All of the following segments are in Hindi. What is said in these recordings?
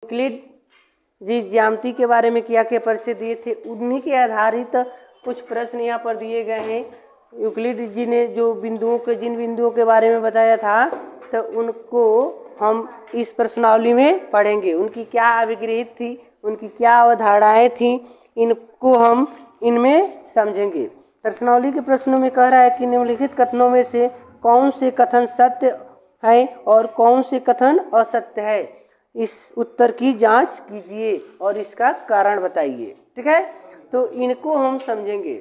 यूक्लिड जी ज्यामिति के बारे में क्या क्या परिचय दिए थे, उन्हीं के आधारित कुछ प्रश्न यहाँ पर दिए गए हैं। यूक्लिड जी ने जो जिन बिंदुओं के बारे में बताया था, तो उनको हम इस प्रश्नावली में पढ़ेंगे। उनकी क्या अभिग्रहित थी, उनकी क्या अवधारणाएं थी, इनको हम इनमें समझेंगे। प्रश्नावली के प्रश्नों में कह रहा है कि निम्नलिखित कथनों में से कौन से कथन सत्य है और कौन से कथन असत्य है, इस उत्तर की जांच कीजिए और इसका कारण बताइए। ठीक है, तो इनको हम समझेंगे।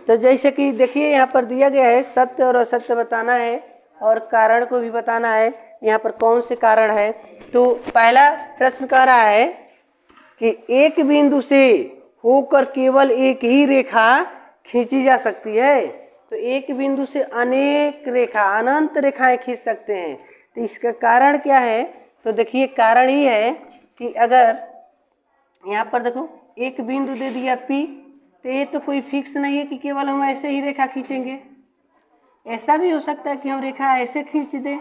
तो जैसे कि देखिए यहाँ पर दिया गया है, सत्य और असत्य बताना है और कारण को भी बताना है। यहाँ पर कौन से कारण है, तो पहला प्रश्न कह रहा है कि एक बिंदु से होकर केवल एक ही रेखा खींची जा सकती है। तो एक बिंदु से अनेक रेखा, अनंत रेखाएं खींच सकते हैं। तो इसका कारण क्या है, तो देखिए कारण ही है कि अगर यहाँ पर देखो एक बिंदु दे दिया P, तो ये तो कोई फिक्स नहीं है कि केवल हम ऐसे ही रेखा खींचेंगे। ऐसा भी हो सकता है कि हम रेखा ऐसे खींच दें,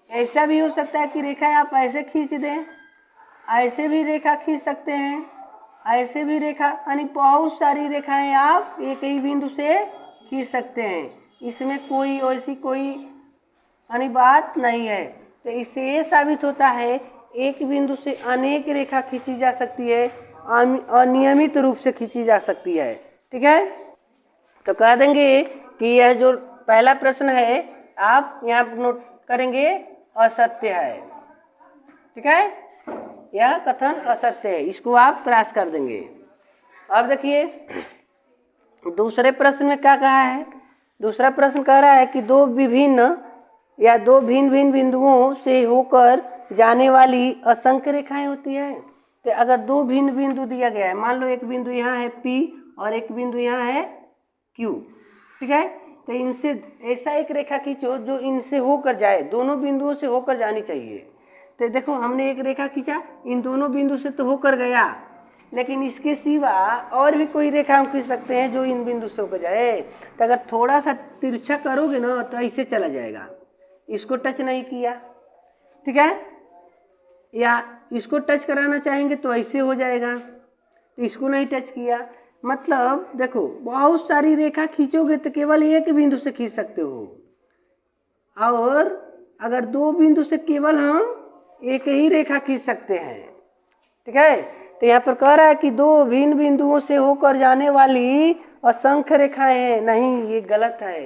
ऐसा भी हो सकता है कि रेखा आप ऐसे खींच दें, ऐसे भी रेखा खींच सकते हैं, ऐसे भी रेखा, यानी बहुत सारी रेखाएं आप एक ही बिंदु से खींच सकते हैं। इसमें कोई ऐसी कोई यानी बात नहीं है। तो इससे ये साबित होता है एक बिंदु से अनेक रेखा खींची जा सकती है, अनियमित रूप से खींची जा सकती है। ठीक है, तो कह देंगे कि यह जो पहला प्रश्न है आप यहाँ नोट करेंगे असत्य है। ठीक है, यह कथन असत्य है, इसको आप क्रॉस कर देंगे। अब देखिए दूसरे प्रश्न में क्या कहा है। दूसरा प्रश्न कह रहा है कि दो भिन्न भिन्न बिंदुओं से होकर जाने वाली असंख्य रेखाएं होती है। तो अगर दो भिन्न बिंदु दिया गया है, मान लो एक बिंदु यहाँ है P और एक बिंदु यहाँ है Q, ठीक है, तो इनसे ऐसा एक रेखा खींचो जो इनसे होकर जाए, दोनों बिंदुओं से होकर जानी चाहिए। तो देखो हमने एक रेखा खींचा, इन दोनों बिंदु से तो होकर गया, लेकिन इसके सिवा और भी कोई रेखा हम खींच सकते हैं जो इन बिंदु से होकर जाए। तो अगर थोड़ा सा तिरछा करोगे ना तो ऐसे चला जाएगा, इसको टच नहीं किया, ठीक है, या इसको टच कराना चाहेंगे तो ऐसे हो जाएगा, तो इसको नहीं टच किया। मतलब देखो बहुत सारी रेखा खींचोगे तो केवल एक बिंदु से खींच सकते हो, और अगर दो बिंदु से केवल हम एक ही रेखा खींच सकते हैं। ठीक है, तो यहाँ पर कह रहा है कि दो भिन्न बिंदुओं से होकर जाने वाली असंख्य रेखाएं हैं। नहीं, ये गलत है।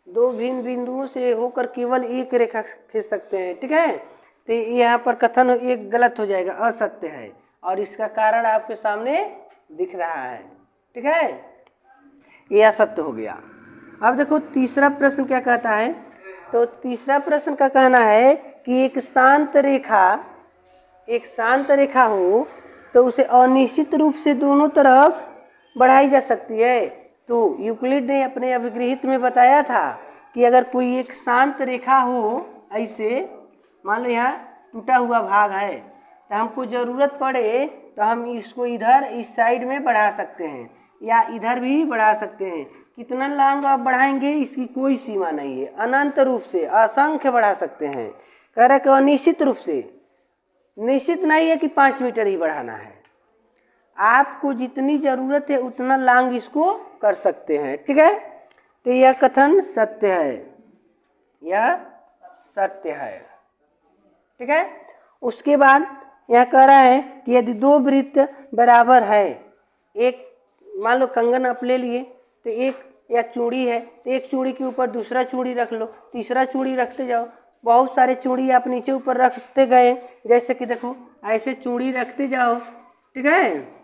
दो भिन्न बिंदुओं से होकर केवल एक रेखा खींच सकते हैं। ठीक है, तो यहाँ पर कथन एक गलत हो जाएगा, असत्य है, और इसका कारण आपके सामने दिख रहा है। ठीक है, ये असत्य हो गया। अब देखो तीसरा प्रश्न क्या कहता है। तो तीसरा प्रश्न का कहना है कि एक शांत रेखा हो तो उसे अनिश्चित रूप से दोनों तरफ बढ़ाई जा सकती है। तो यूक्लिड ने अपने अभिग्रहित में बताया था कि अगर कोई एक शांत रेखा हो, ऐसे मान लो यहाँ टूटा हुआ भाग है, तो हमको ज़रूरत पड़े तो हम इसको इधर इस साइड में बढ़ा सकते हैं या इधर भी बढ़ा सकते हैं। कितना लॉन्ग आप बढ़ाएंगे इसकी कोई सीमा नहीं है, अनंत रूप से असंख्य बढ़ा सकते हैं। कह रहा है कि अनिश्चित रूप से, निश्चित नहीं है कि 5 मीटर ही बढ़ाना है, आपको जितनी ज़रूरत है उतना लॉन्ग इसको कर सकते हैं। ठीक है, तो यह कथन सत्य है, यह सत्य है। ठीक है, उसके बाद यह कह रहा है कि यदि दो वृत्त बराबर है, एक मान लो कंगन आप ले लिए, तो एक या चूड़ी है, तो एक चूड़ी के ऊपर दूसरा चूड़ी रख लो, तीसरा चूड़ी रखते जाओ, बहुत सारे चूड़ी आप नीचे ऊपर रखते गए। जैसे कि देखो ऐसे चूड़ी रखते जाओ, ठीक है,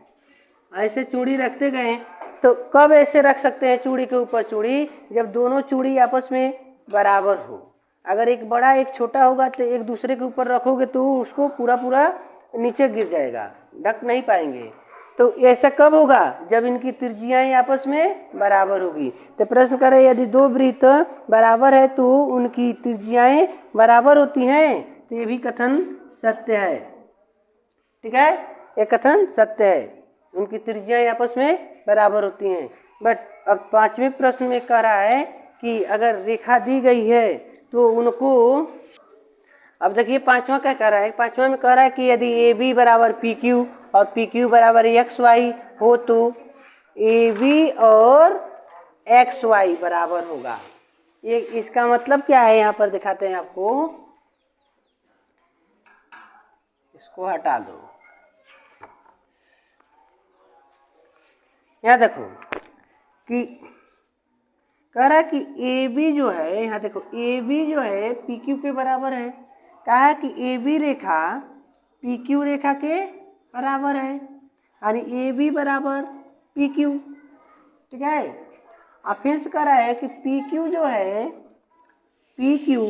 ऐसे चूड़ी रखते गए, तो कब ऐसे रख सकते हैं चूड़ी के ऊपर चूड़ी, जब दोनों चूड़ी आपस में बराबर हो। अगर एक बड़ा एक छोटा होगा तो एक दूसरे के ऊपर रखोगे तो उसको पूरा नीचे गिर जाएगा, ढक नहीं पाएंगे। तो ऐसा कब होगा, जब इनकी त्रिज्याएं आपस में बराबर होगी। तो प्रश्न करे यदि दो वृत्त बराबर है तो उनकी त्रिज्याएं बराबर होती हैं, तो ये भी कथन सत्य है। ठीक है, ये कथन सत्य है, उनकी त्रिज्याएं आपस में बराबर होती हैं। बट अब पांचवें प्रश्न में कह रहा है कि अगर रेखा दी गई है तो उनको अब देखिए पांचवा क्या कह रहा है, पांचवा में कह रहा है कि यदि ए बी बराबर पी क्यू और पी क्यू बराबर एक्स वाई हो तो ए बी और एक्स वाई बराबर होगा। ये इसका मतलब क्या है, यहाँ पर दिखाते हैं आपको, इसको हटा दो। यहाँ देखो कि कह रहा है कि ए बी जो है, यहाँ देखो ए बी जो है पी क्यू के बराबर है। कहा है कि ए बी रेखा पी क्यू रेखा के बराबर है, यानी ए बी बराबर पी क्यू। ठीक है, अब फिर से कह रहा है कि पी क्यू जो है पी क्यू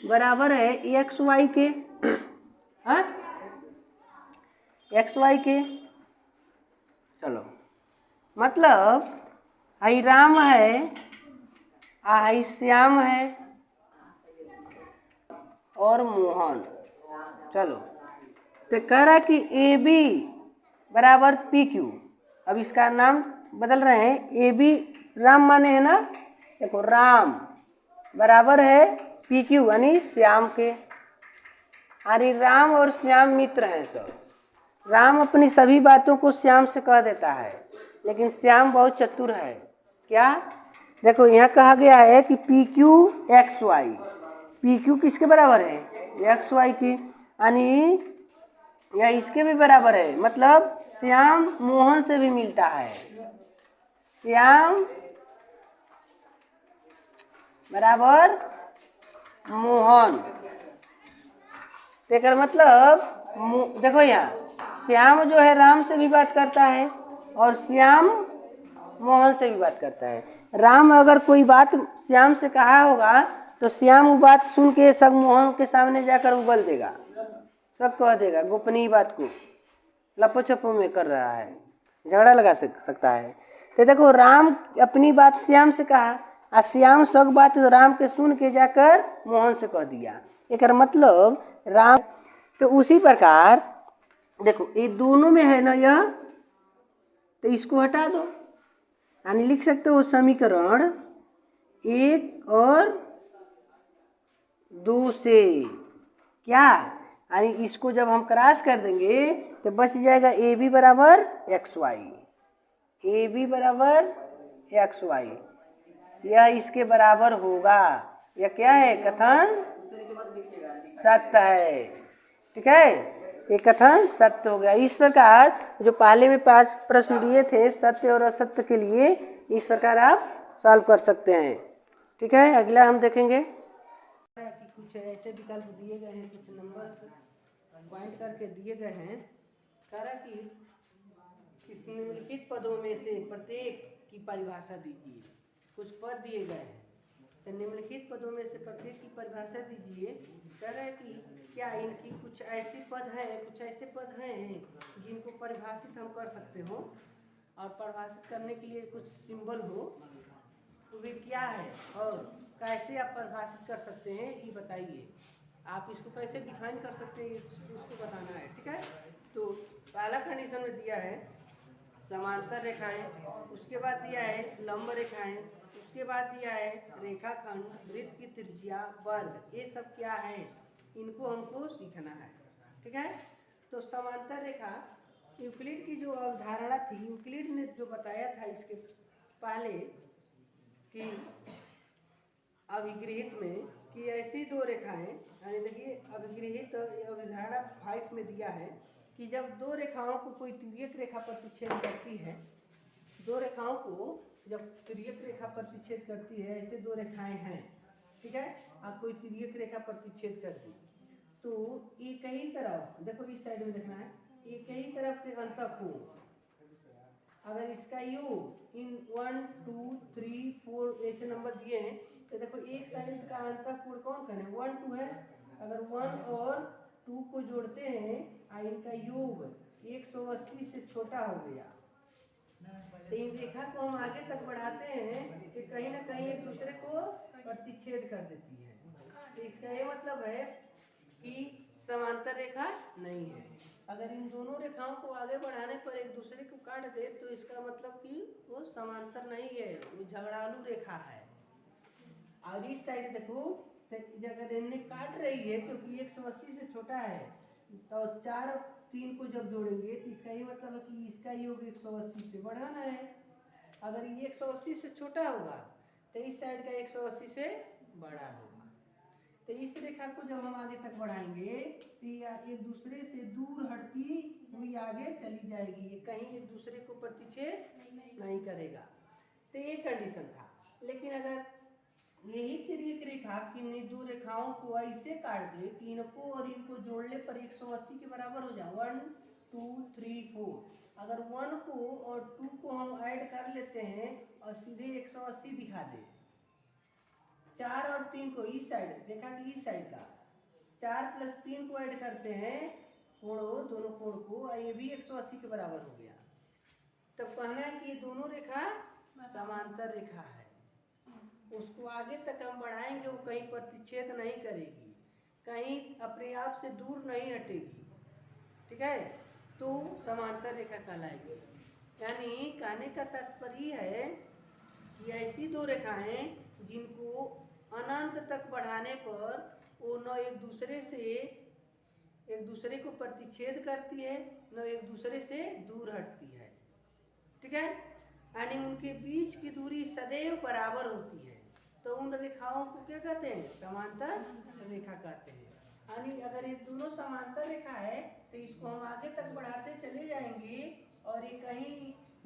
बराबर है एक्स वाई के, हाँ एक्स वाई के। चलो मतलब आई राम है, आई श्याम है और मोहन। चलो तो कह रहा है कि ए बी बराबर पी क्यू। अब इसका नाम बदल रहे हैं, ए बी राम माने है ना, देखो राम बराबर है पी क्यू यानी श्याम के। यानी राम और श्याम मित्र हैं सब। राम अपनी सभी बातों को श्याम से कह देता है, लेकिन श्याम बहुत चतुर है। क्या, देखो यहाँ कहा गया है कि P Q X Y, P Q किसके बराबर है, एक्स वाई के, यानी या इसके भी बराबर है। मतलब श्याम मोहन से भी मिलता है, श्याम बराबर मोहन। तेकर मतलब देखो यहाँ श्याम जो है राम से भी बात करता है और श्याम मोहन से भी बात करता है। राम अगर कोई बात श्याम से कहा होगा तो श्याम वो बात सुन के सब मोहन के सामने जाकर उगल देगा, सब कह देगा, गोपनीय बात को लपो छपो में कर रहा है, झगड़ा लगा सकता है। तो देखो राम अपनी बात श्याम से कहा और श्याम सब बात राम के सुन के जाकर मोहन से कह दिया। एक मतलब राम, तो उसी प्रकार देखो ये दोनों में है ना यह, तो इसको हटा दो, यानी लिख सकते हो समीकरण 1 और 2 से क्या, यानी इसको जब हम क्रॉस कर देंगे तो बच जाएगा ए बी बराबर एक्स वाई, ए बी बराबर एक्स वाई, यह इसके बराबर होगा। यह क्या है, कथन सत्य है। ठीक है, ये कथन सत्य हो गया। इस प्रकार जो पहले में 5 प्रश्न दिए थे सत्य और असत्य के लिए, इस प्रकार आप सॉल्व कर सकते हैं। ठीक है, अगला हम देखेंगे कि कुछ ऐसे विकल्प दिए गए हैं, कुछ नंबर पॉइंट करके दिए गए हैं। कह रहा कि इस निम्नलिखित पदों में से प्रत्येक की परिभाषा दीजिए। कुछ पद दिए गए हैं, तो निम्नलिखित पदों में से प्रत्येक की परिभाषा दीजिए। कह रहे हैं कि क्या इनकी कुछ ऐसे पद हैं, कुछ ऐसे पद हैं जिनको परिभाषित हम कर सकते हो, और परिभाषित करने के लिए कुछ सिंबल हो, तो वे क्या है और कैसे आप परिभाषित कर सकते हैं ये बताइए। आप इसको कैसे डिफाइन कर सकते हैं उसको बताना है। ठीक है, तो पहला कंडीशन में दिया है समांतर रेखाएं, उसके बाद दिया है लंब रेखाएं, उसके बाद दिया है रेखाखंड, वृत्त की त्रिज्या, वर्ग, ये सब क्या है इनको हमको सीखना है। ठीक है, तो समांतर रेखा यूक्लिड की जो अवधारणा थी, यूक्लिड ने जो बताया था इसके पहले कि अभिगृहित में कि ऐसी दो रेखाएं, यानी देखिए अभिगृहित अवधारणा 5 में दिया है कि जब दो रेखाओं को कोई तिर्यक रेखा प्रतिच्छेद करती है, दो रेखाओं को जब तिर्यक रेखा प्रतिच्छेद करती है, ऐसे दो रेखाएं हैं, ठीक है, आप कोई तिर्यक रेखा प्रतिच्छेद करती, तो एक ही तरफ देखो, इस साइड में देखना है, एक ही तरफ के अंतःकोण अगर इसका योग इन 1 2 3 4 ऐसे नंबर दिए हैं, तो देखो एक साइड का अंतःकोण कौन करें, 1 2 है, अगर 1 और 2 को जोड़ते हैं और इनका योग 180 से छोटा हो गया, तो इन रेखा को हम आगे तक बढ़ाते हैं कि कहीं ना कहीं एक दूसरे को प्रतिच्छेद कर देती है। तो इसका ये मतलब है कि समांतर रेखा नहीं है। अगर इन दोनों रेखाओं को आगे बढ़ाने पर एक दूसरे को काट दे तो इसका मतलब कि वो समांतर नहीं है, वो झगड़ालू रेखा है। और इस साइड देखो तो अगर इन्हें काट रही है क्योंकि 180 से छोटा है, तो 4 और 3 को जब जोड़ेंगे तो इसका ये मतलब है कि इसका योग 180 से बढ़ाना है। अगर ये 180 से छोटा होगा तो इस साइड का 180 से बड़ा होगा। तो इस रेखा को जब हम आगे तक बढ़ाएंगे तो ये एक दूसरे से दूर हटती हुई आगे चली जाएगी, ये कहीं एक दूसरे को प्रतिच्छेद नहीं करेगा। तो ये कंडीशन था। लेकिन अगर यही एक रेखा किन्हीं दो रेखाओं को ऐसे काट दे कि इनको और इनको जोड़ने पर 180 के बराबर हो जाए, 1 2 3 4। अगर 1 को और 2 को हम ऐड कर लेते हैं और सीधे 180 दिखा दे, 4 और 3 को इस साइड रेखा की इस साइड का 4 प्लस 3 को ऐड करते हैं कोणों, दोनों कोण को, ये भी 180 के बराबर हो गया। तब कहना है कि ये दोनों रेखा समांतर रेखा है। उसको आगे तक हम बढ़ाएंगे, वो कहीं प्रतिच्छेद नहीं करेगी, कहीं अपने आप से दूर नहीं हटेगी, ठीक है, तो समांतर रेखा कहलाएगी। यानी कहने का तात्पर्य है कि ऐसी दो रेखाएं जिनको अनंत तक बढ़ाने पर वो न एक दूसरे को प्रतिच्छेद करती है, न एक दूसरे से दूर हटती है, ठीक है, यानी उनके बीच की दूरी सदैव बराबर होती है। तो उन रेखाओं को क्या कहते हैं? समांतर रेखा कहते हैं। यानी अगर ये दोनों समांतर रेखा है तो इसको हम आगे तक बढ़ाते चले जाएंगे और ये कहीं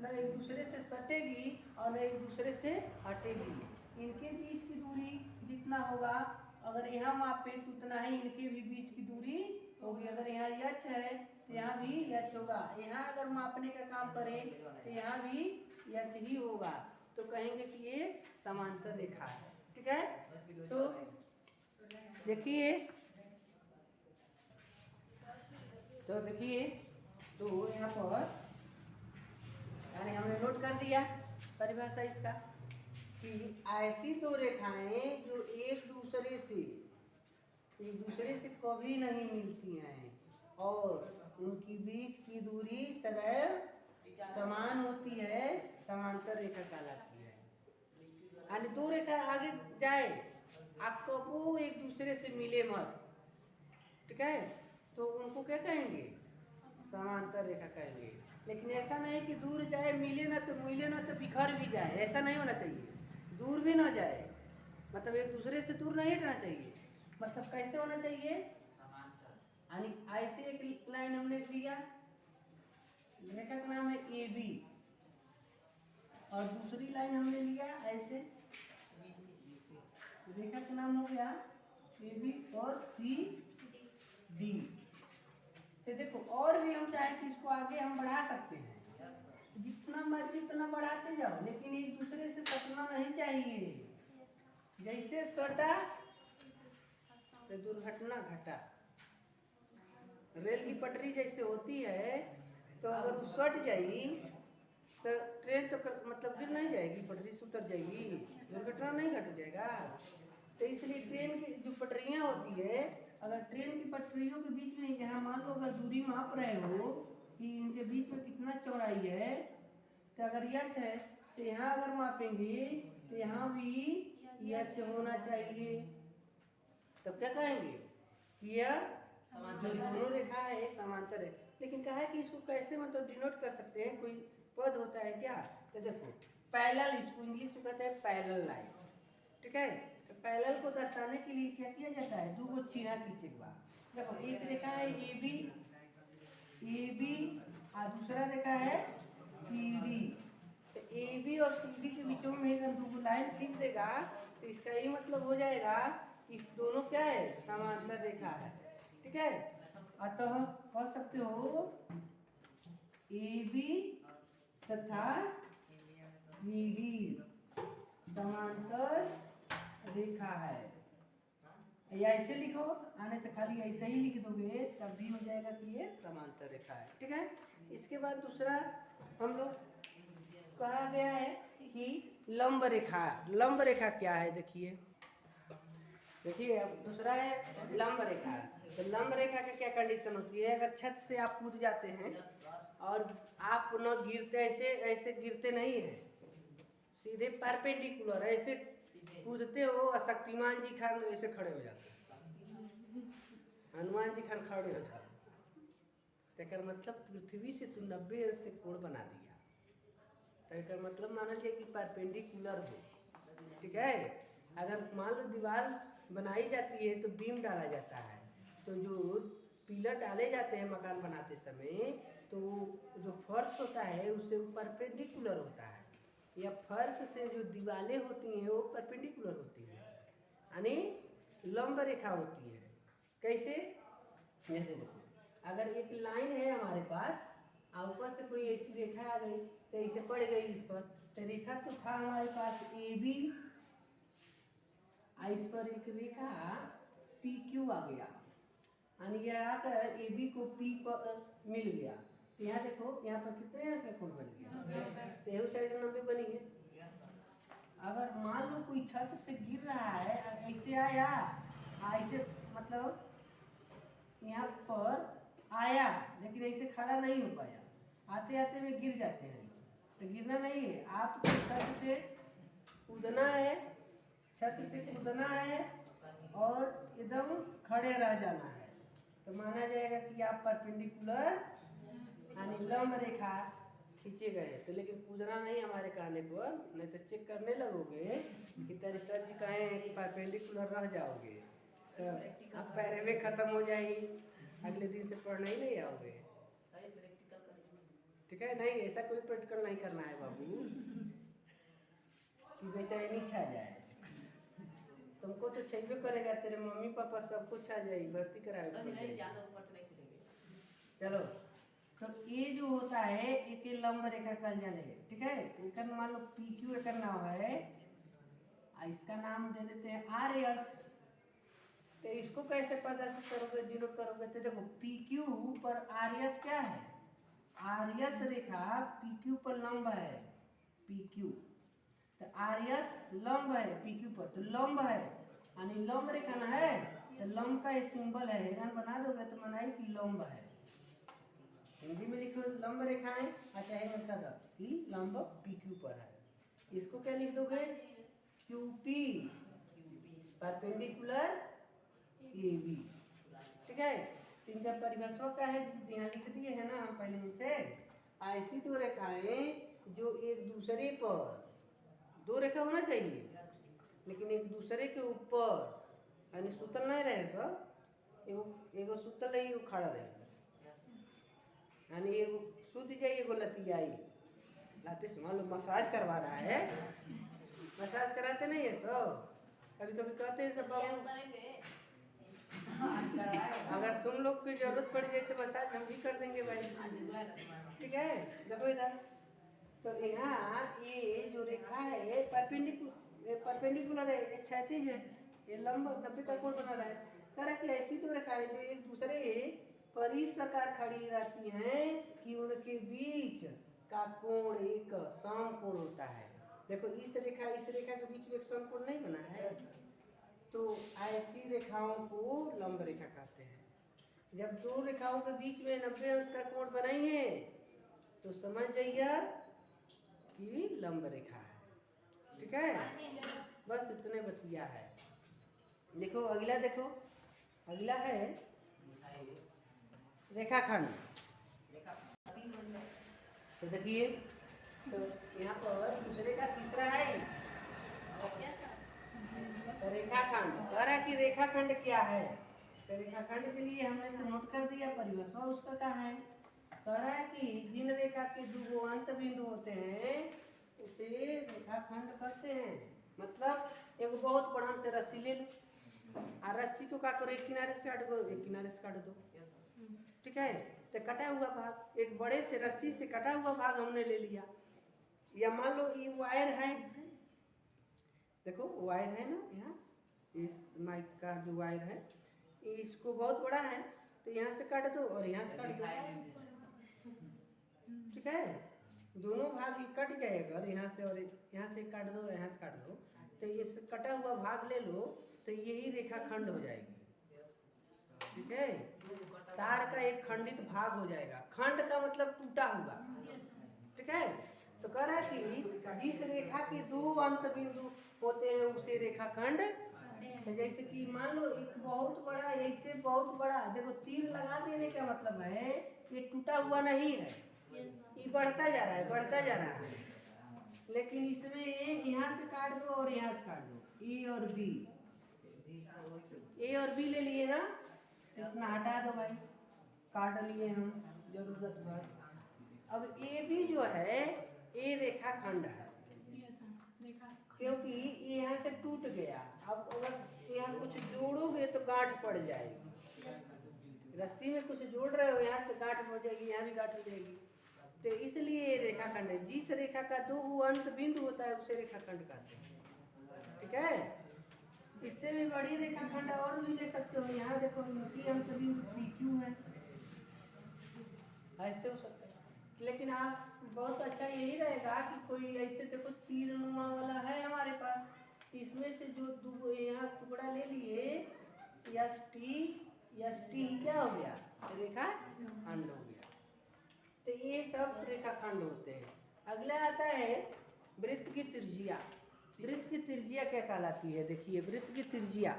न एक दूसरे से सटेगी और न एक दूसरे से हटेगी। इनके बीच की दूरी जितना होगा, अगर यहाँ मापें तो उतना ही इनके भी बीच की दूरी होगी। अगर यहाँ यच है तो यहाँ भी यच होगा। यहाँ अगर मापने का काम करें तो यहाँ भी यच ही होगा। तो कहेंगे कि ये समांतर रेखा है, ठीक है। तो देखिए तो यहाँ पर यानी हमने नोट कर दिया परिभाषा इसका कि ऐसी दो रेखाएं जो एक दूसरे से कभी नहीं मिलती हैं और उनकी बीच की दूरी सदैव समान होती है, समांतर रेखा कहलाती है। यानी दो रेखा आगे जाए, आप कबो एक दूसरे से मिले मत, ठीक है, तो उनको क्या कहेंगे? समांतर रेखा कहेंगे। लेकिन ऐसा नहीं कि दूर जाए मिले ना तो बिखर भी जाए, ऐसा नहीं होना चाहिए। दूर भी ना जाए, मतलब एक दूसरे से दूर नहीं हटना चाहिए। मतलब कैसे होना चाहिए? यानी ऐसे एक लाइन हमने लिया, रेखा का नाम है ए बी, और दूसरी लाइन हमने लिया ऐसे, रेखा का नाम हो गया ए बी और सी डी। तो देखो और भी हम चाहे कि इसको आगे हम बढ़ा सकते हैं, जितना मर्जी उतना बढ़ाते जाओ, लेकिन एक दूसरे से सटना नहीं चाहिए। जैसे सटा तो दुर्घटना घटा। रेल की पटरी जैसे होती है, तो अगर वो सट जाई तो ट्रेन तो मतलब गिर नहीं जाएगी, पटरी से उतर जाएगी, दुर्घटना नहीं घट जाएगा। तो इसलिए ट्रेन की जो पटरियाँ होती है, अगर ट्रेन की पटरियों के बीच में यहाँ मान लो अगर दूरी माप रहे हो कि इनके बीच में कितना चौड़ाई है, तो अगर यच है तो यहाँ अगर मापेंगे तो यहाँ भी यच होना चाहिए। तब क्या कहेंगे कि यह दोनों रेखा है समांतर है। लेकिन कहा है कि इसको कैसे मतलब डिनोट कर सकते हैं, कोई पद होता है क्या? तो देखो पैरेलल, इसको इंग्लिश में कहते हैं पैरेलल लाइन, ठीक है। तो पैरेलल को दर्शाने के लिए क्या किया जाता है? दो चिन्ह खींचेगा। देखो एक रेखा है ए बी और दूसरा रेखा है सी डी। तो ए बी और सी डी के बीच में अगर दो लाइन खींच देगा तो इसका ये मतलब हो जाएगा कि दोनों क्या है? समांतर रेखा है, ठीक है। अतः कह सकते हो ए बी तथा सी डी समांतर रेखा है। या ऐसे लिखो, आने तो खाली ऐसे ही लिख दोगे तब भी हो जाएगा कि ये समांतर रेखा है, ठीक है। इसके बाद दूसरा हम लोग कहा गया है कि लंब रेखा। लंब रेखा क्या है? देखिए अब दूसरा है लंब रेखा। तो लंब रेखा का क्या कंडीशन होती है? अगर छत से आप कूद जाते हैं और आप न गिरते, ऐसे गिरते नहीं है, सीधे परपेंडिकुलर ऐसे कूदते हो और शक्तिमान जी खान ऐसे खड़े हो जाते, हनुमान जी खान खड़े हो जाते। तेकर मतलब पृथ्वी से तू 90 अंश से कोण बना दिया। तेकर मतलब मानल जाए कि परपेंडिकुलर हो, ठीक है। अगर मान लो दीवार बनाई जाती है तो बीम डाला जाता है, तो जो पिलर डाले जाते हैं मकान बनाते समय, तो जो फर्श होता है उससे परपेंडिकुलर होता है, या फर्श से जो दीवारें होती हैं वो परपेंडिकुलर होती हैं, यानी लंब रेखा होती है। कैसे? जैसे देखो, अगर एक लाइन है हमारे पास और ऊपर से कोई ऐसी रेखा आ गई तो ऐसे पड़ गई इस पर, तो रेखा तो था हमारे पास ए बी, इस पर एक रेखा पी क्यू आ गया, यानी यह आकर ए बी को पी पर मिल गया। तो यहाँ देखो, यहाँ पर कितने ऐसे कोण बन गया, तो यही साइड 90 बनी है। अगर मान लो कोई छत से गिर रहा है, ऐसे आया, ऐसे मतलब यहाँ पर आया लेकिन ऐसे खड़ा नहीं हो पाया, आते आते में गिर जाते हैं, तो गिरना नहीं है, आपको छत से कूदना है, छत से कूदना है और एकदम खड़े रह जाना है, तो माना जाएगा कि आप परपेंडिकुलर यानी लंब रेखा खींचे गए। तो लेकिन कूदना नहीं हमारे कहने पर, नहीं तो चेक करने लगोगे कि तेरे सर जी कहे हैं कि परपेंडिकुलर रह जाओगे, तो अब पैरे में खत्म हो जाएगी, अगले दिन से पढ़ने ही नहीं आओगे, ठीक है। नहीं, ऐसा कोई प्रैक्टिकल नहीं करना है बाबू कि बेचैनी छा जाए। तुमको तो चाहिए करेगा, तेरे मम्मी पापा सबको छा जाएगी, भर्ती कराएगा। चलो, तो ये जो होता है एक लंब रेखा कल जाने, ठीक है। तो एक मान लो पी क्यू एक नाम है, इसका नाम दे देते हैं आर एस। तो इसको कैसे पता करोगे, डिनोट करोगे, तो देखो पी क्यू पर आर एस क्या है, आर एस रेखा पी क्यू पर लंब है, पी क्यू, तो आर एस लंब है पी क्यू पर, तो लंब है यानी लंब रेखा ना है, तो लंब का ये सिंबल है, हेरन बना दोगे तो मनाई कि लंब है। हिंदी में लिखो लंब रेखाएं, अच्छा है लिखा था कि लंब पी क्यू पर है, इसको क्या लिख दोगे, Q P perpendicular A B, ठीक है। तीन का परिभाषा का है, यहाँ लिख दिए है ना हम पहले से। ऐसी दो रेखाएं जो एक दूसरे पर, दो रेखा होना चाहिए लेकिन एक दूसरे के ऊपर, यानी सुतल नहीं रहे सब, एगो सुतल रही एगो खड़ा रहे, यानी एगो सूत जाई एगो लतियाई, लाते से मान लो मसाज करवा रहा है, मसाज कराते नहीं है सब, कभी कभी कहते हैं सब बाबू अगर तुम लोग की जरूरत पड़ जाए तो मसाज हम भी कर देंगे भाई, ठीक है। देखो इधर, तो यहाँ ये जो रेखा है परपेंडिकुलर है, ये क्षैतिज है, ये लंब 90 का कोण बना रहा है। कह रहा कि ऐसी दो रेखाएं जो एक दूसरे पर इस प्रकार खड़ी रहती हैं कि उनके बीच का कोण एक समकोण होता है। देखो इस रेखा के बीच में एक समकोण नहीं बना है, तो ऐसी रेखाओं को लंब रेखा कहते हैं। जब दो रेखाओं के बीच में 90 अंश का कोण बनाई है तो समझ जाइए कि लंब रेखा है, ठीक है। बस इतने बतिया है। देखो अगला, देखो अगला है रेखाखंड। तो देखिए, तो यहाँ पर दूसरे का तीसरा है तो रेखाखंड। कह रहा कि रेखाखंड क्या है, तो रेखाखंड के लिए हमने तो नोट कर दिया, परिभाषा उसका क्या है। कह रहा है कि जिन रेखा के दो अंत बिंदु होते हैं उसे रेखाखंड कहते हैं। मतलब एक बहुत बड़ा से रस्सी ले लो और रस्सी को क्या करो, एक किनारे से काट दो, एक किनारे से काट दो, ठीक है। तो कटा हुआ भाग, एक बड़े से रस्सी से कटा हुआ भाग हमने ले लिया, या मान लो ये वायर है, देखो वायर है ना, यहाँ इस माइक का जो वायर है इसको बहुत बड़ा है, तो यहाँ से काट दो और यहाँ से काट दो, ठीक है। दोनों भाग ही कट जाएगा, यहाँ से और यहाँ से काट दो, यहाँ से काट दो, तो ये कटा हुआ भाग ले लो तो यही रेखाखंड हो जाएगी, ठीक है। तार का एक खंडित भाग हो जाएगा, खंड का मतलब टूटा हुआ, ठीक है। तो कह रहा है कि जिस रेखा के दो अंत बिंदु होते हैं उसे रेखाखंड। तो जैसे कि मान लो एक बहुत बड़ा, ऐसे बहुत बड़ा, देखो तीर लगा देने का मतलब है ये टूटा हुआ नहीं है, ये बढ़ता जा रहा है, बढ़ता जा रहा है। लेकिन इसमें यहाँ से काट दो और यहाँ से काट दो, ए और बी, ए और बी ले लिए ना, इतना हटा दो भाई, काट लिए हम जरूरत पर। अब ए बी जो है ए रेखाखंड है, क्योंकि ये यहाँ से टूट गया। अब अगर यहाँ कुछ जोड़ोगे तो गांठ पड़ जाएगी, रस्सी में कुछ जोड़ रहे हो यहाँ से गांठ हो जाएगी, यहाँ भी गांठ हो जाएगी। तो इसलिए ये रेखाखंड है। जिस रेखा का दो अंत बिंदु होता है उसे रेखाखंड कहते हैं। ठीक है, इससे भी बड़ी रेखाखंड और भी ले सकते हो। यहाँ देखो इनकी अंत बिंदु पी क्यू है, ऐसे हो सकता है। लेकिन आप बहुत अच्छा यही रहेगा कि कोई ऐसे देखो तीर नुमा वाला है हमारे पास, इसमें से जो दो यहाँ टुकड़ा ले लिए, यस टी क्या हो गया, रेखा खंड हो गया। तो ये सब रेखाखंड होते हैं। अगला आता है वृत्त की त्रिज्या। वृत्त की त्रिज्या क्या कहलाती है, देखिए वृत्त की त्रिज्या,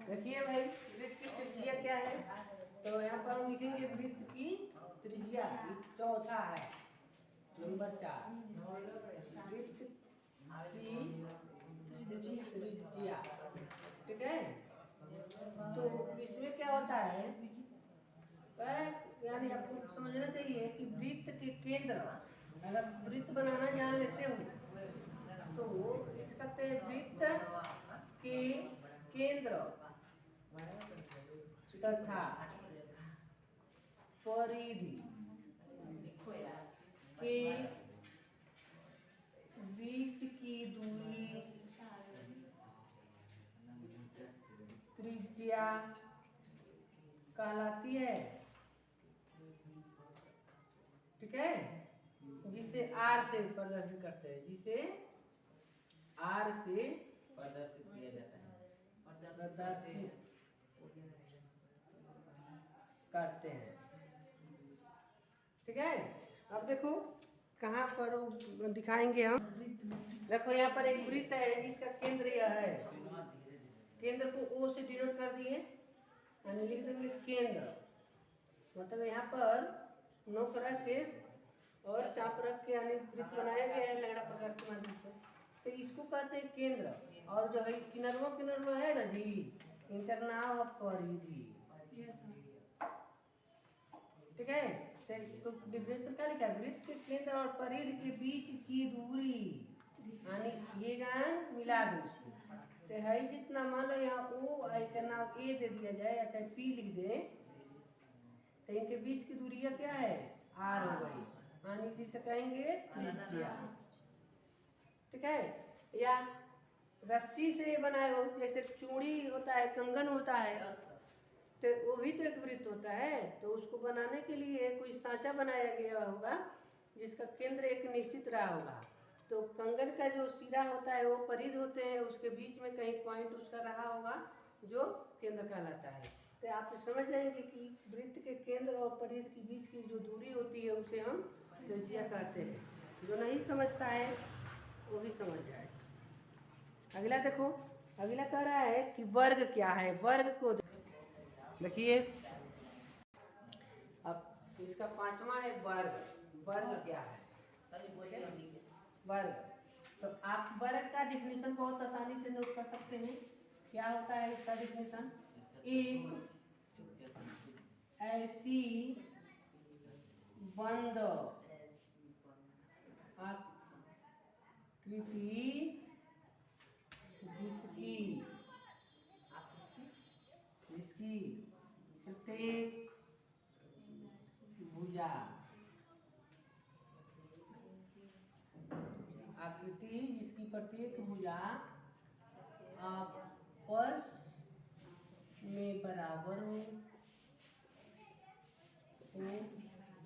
देखिए भाई वृत्त की त्रिज्या क्या है। तो यहाँ पर हम लिखेंगे वृत्त की त्रिज्या, चौथा है नंबर 4, वृत्त की त्रिज्या। ठीक है, तो इसमें क्या होता है, यानी आपको समझना चाहिए कि वृत्त के केंद्र, अगर वृत्त बनाना जान लेते हो तो लिख सकते हैं वृत्त के केंद्र तथा परिधि के बीच की दूरी त्रिज्या कहलाती है। ठीक है, जिसे आर से प्रदर्शित करते हैं, जिसे आर से प्रदर्शित किया जाता है, प्रदर्शित करते हैं। ठीक है, अब देखो कहाँ पर दिखाएंगे हम। देखो यहाँ पर एक वृत्त है, इसका केंद्र यह है, केंद्र को ओ से डिनोट कर दिए, यानी लिख देंगे केंद्र, मतलब यहाँ पर नोक रख के और चाप रख के यानी वृत्त बनाया गया है लंगड़ा प्रकार के माध्यम से, तो इसको कहते हैं केंद्र। और जो है किनारों है ना जी, इनका नाम है परिधि। ठीक है, तो डिफरेंशियल क्या लिखा है, वृत्त के केंद्र और परिधि के बीच की दूरी, यानी ये गान मिला दो उसको। तो है जितना, मान लो यहाँ ओ आई का नाम ए दे दिया जाए या चाहे पी लिख दे, तो इनके बीच की दूरी क्या है, आर हो गई, यानी जिसे कहेंगे त्रिज्या। ठीक है, या रस्सी से बनाए हो, जैसे चूड़ी होता है, कंगन होता है, तो वो भी तो एक वृत्त होता है। तो उसको बनाने के लिए कोई सांचा बनाया गया होगा जिसका केंद्र एक निश्चित रहा होगा। तो कंगन का जो सिरा होता है वो परिध होते हैं, उसके बीच में कहीं पॉइंट उसका रहा होगा जो केंद्र कहलाता है। तो आप समझ जाएंगे कि वृत्त के केंद्र और परिध के बीच की जो दूरी होती है उसे हम त्रिज्या कहते हैं। जो नहीं समझता है वो भी समझ जाए। अगला देखो, अगला कह रहा है कि वर्ग क्या है। वर्ग को देखिए, अब इसका पांचवा है वर्ग। वर्ग क्या है, वर्ग। तो आप वर्ग का डिफिनेशन बहुत आसानी से नोट कर सकते हैं। क्या होता है इसका डिफिनेशन, एक ऐसी बंद आकृति जिसकी प्रत्येक भुजा, आकृति जिसकी प्रत्येक भुजा आपस में बराबर हो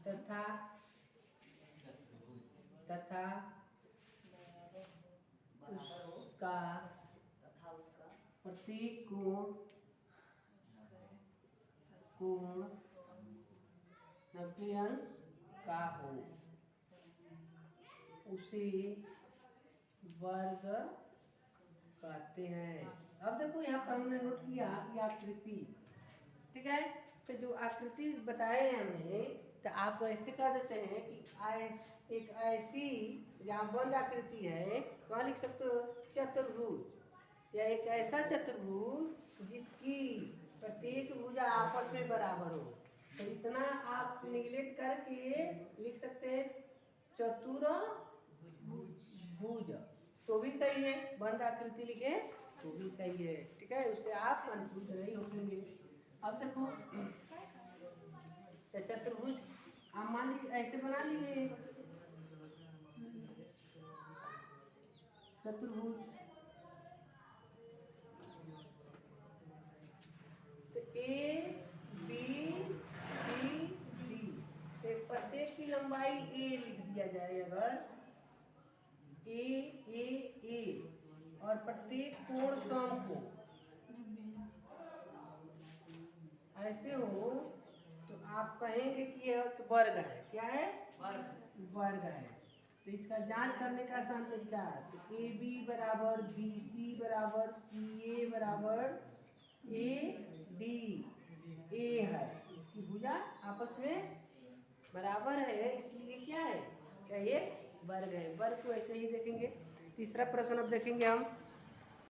तथा उसका प्रत्येक कोण 90 अंश का हो। उसे वर्ग कहते हैं। अब देखो यहाँ पर हमने नोट किया कि आकृति, ठीक है, तो जो आकृति बताए हैं हमें, तो आप ऐसे कह देते हैं कि एक ऐसी जहाँ बंद आकृति है वहाँ लिख सकते हो चतुर्भुज, या एक ऐसा चतुर्भुज जिसकी प्रत्येक भुजा आपस में बराबर हो। तो इतना आप निगलेक्ट करके लिख सकते हैं चतुर्भुज, तो भी सही है। बंद आकृति लिखे तो भी सही है, ठीक है, उससे आप कंफ्यूज नहीं होंगे। अब देखो चतुर्भुज आप मान लीजिए ऐसे बना लिए चतुर्भुज, तो ए बी सी डी, तो प्रत्येक की लंबाई ए लिख दिया जाए। अगर ए और प्रत्येक कोण सम को ऐसे हो तो आप कहेंगे कि यह वर्ग है। क्या है? वर्ग है। तो इसका जांच करने का आसान तरीका है, तो ए बी बराबर बी सी बराबर सी ए बराबर ए डी, ए है, इसकी भुजा आपस में बराबर है, इसलिए क्या है? क्या ये वर्ग है। वर्ग को ऐसे ही देखेंगे। तीसरा प्रश्न अब देखेंगे हम।